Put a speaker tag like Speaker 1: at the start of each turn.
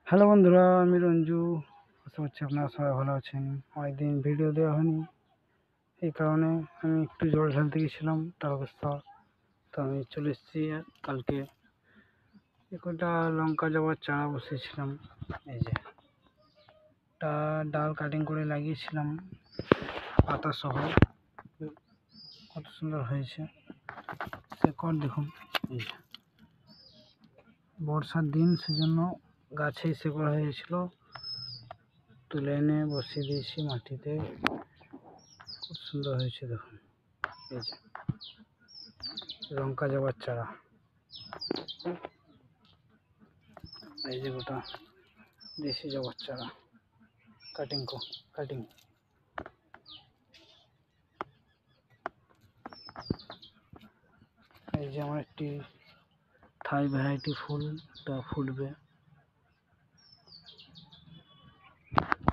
Speaker 1: Hello বন্ধুরা, আমি রঞ্জু। আশা করছি আপনারা সবাই ভালো আছেন। অনেকদিন ভিডিও দেওয়া হয়নি, এই কারণে আমি একটু জল ঢালতে গেছিলাম তারকেশ্বর। তো আমি চলে এসেছি কালকে। একটা লঙ্কা জবার চারা বসিয়েছিলাম, এই যে ডাল কাটিং করে লাগিয়েছিলাম পাতা সহ। কত সুন্দর হয়েছে, শেকড় দেখুন। এই যে বর্ষার দিন, সেজন্য গাছেই শেকড় হয়েছিল, তুলে এনে বসিয়ে দিয়েছি মাটিতে। খুব সুন্দর হয়েছে দেখুন। এই যে লঙ্কা জবার চারা, এই যে গোটা দেশি জবার চারা কাটিং। এই যে আমার একটি থাই ভ্যারাইটি ফুলটা ফুটবে।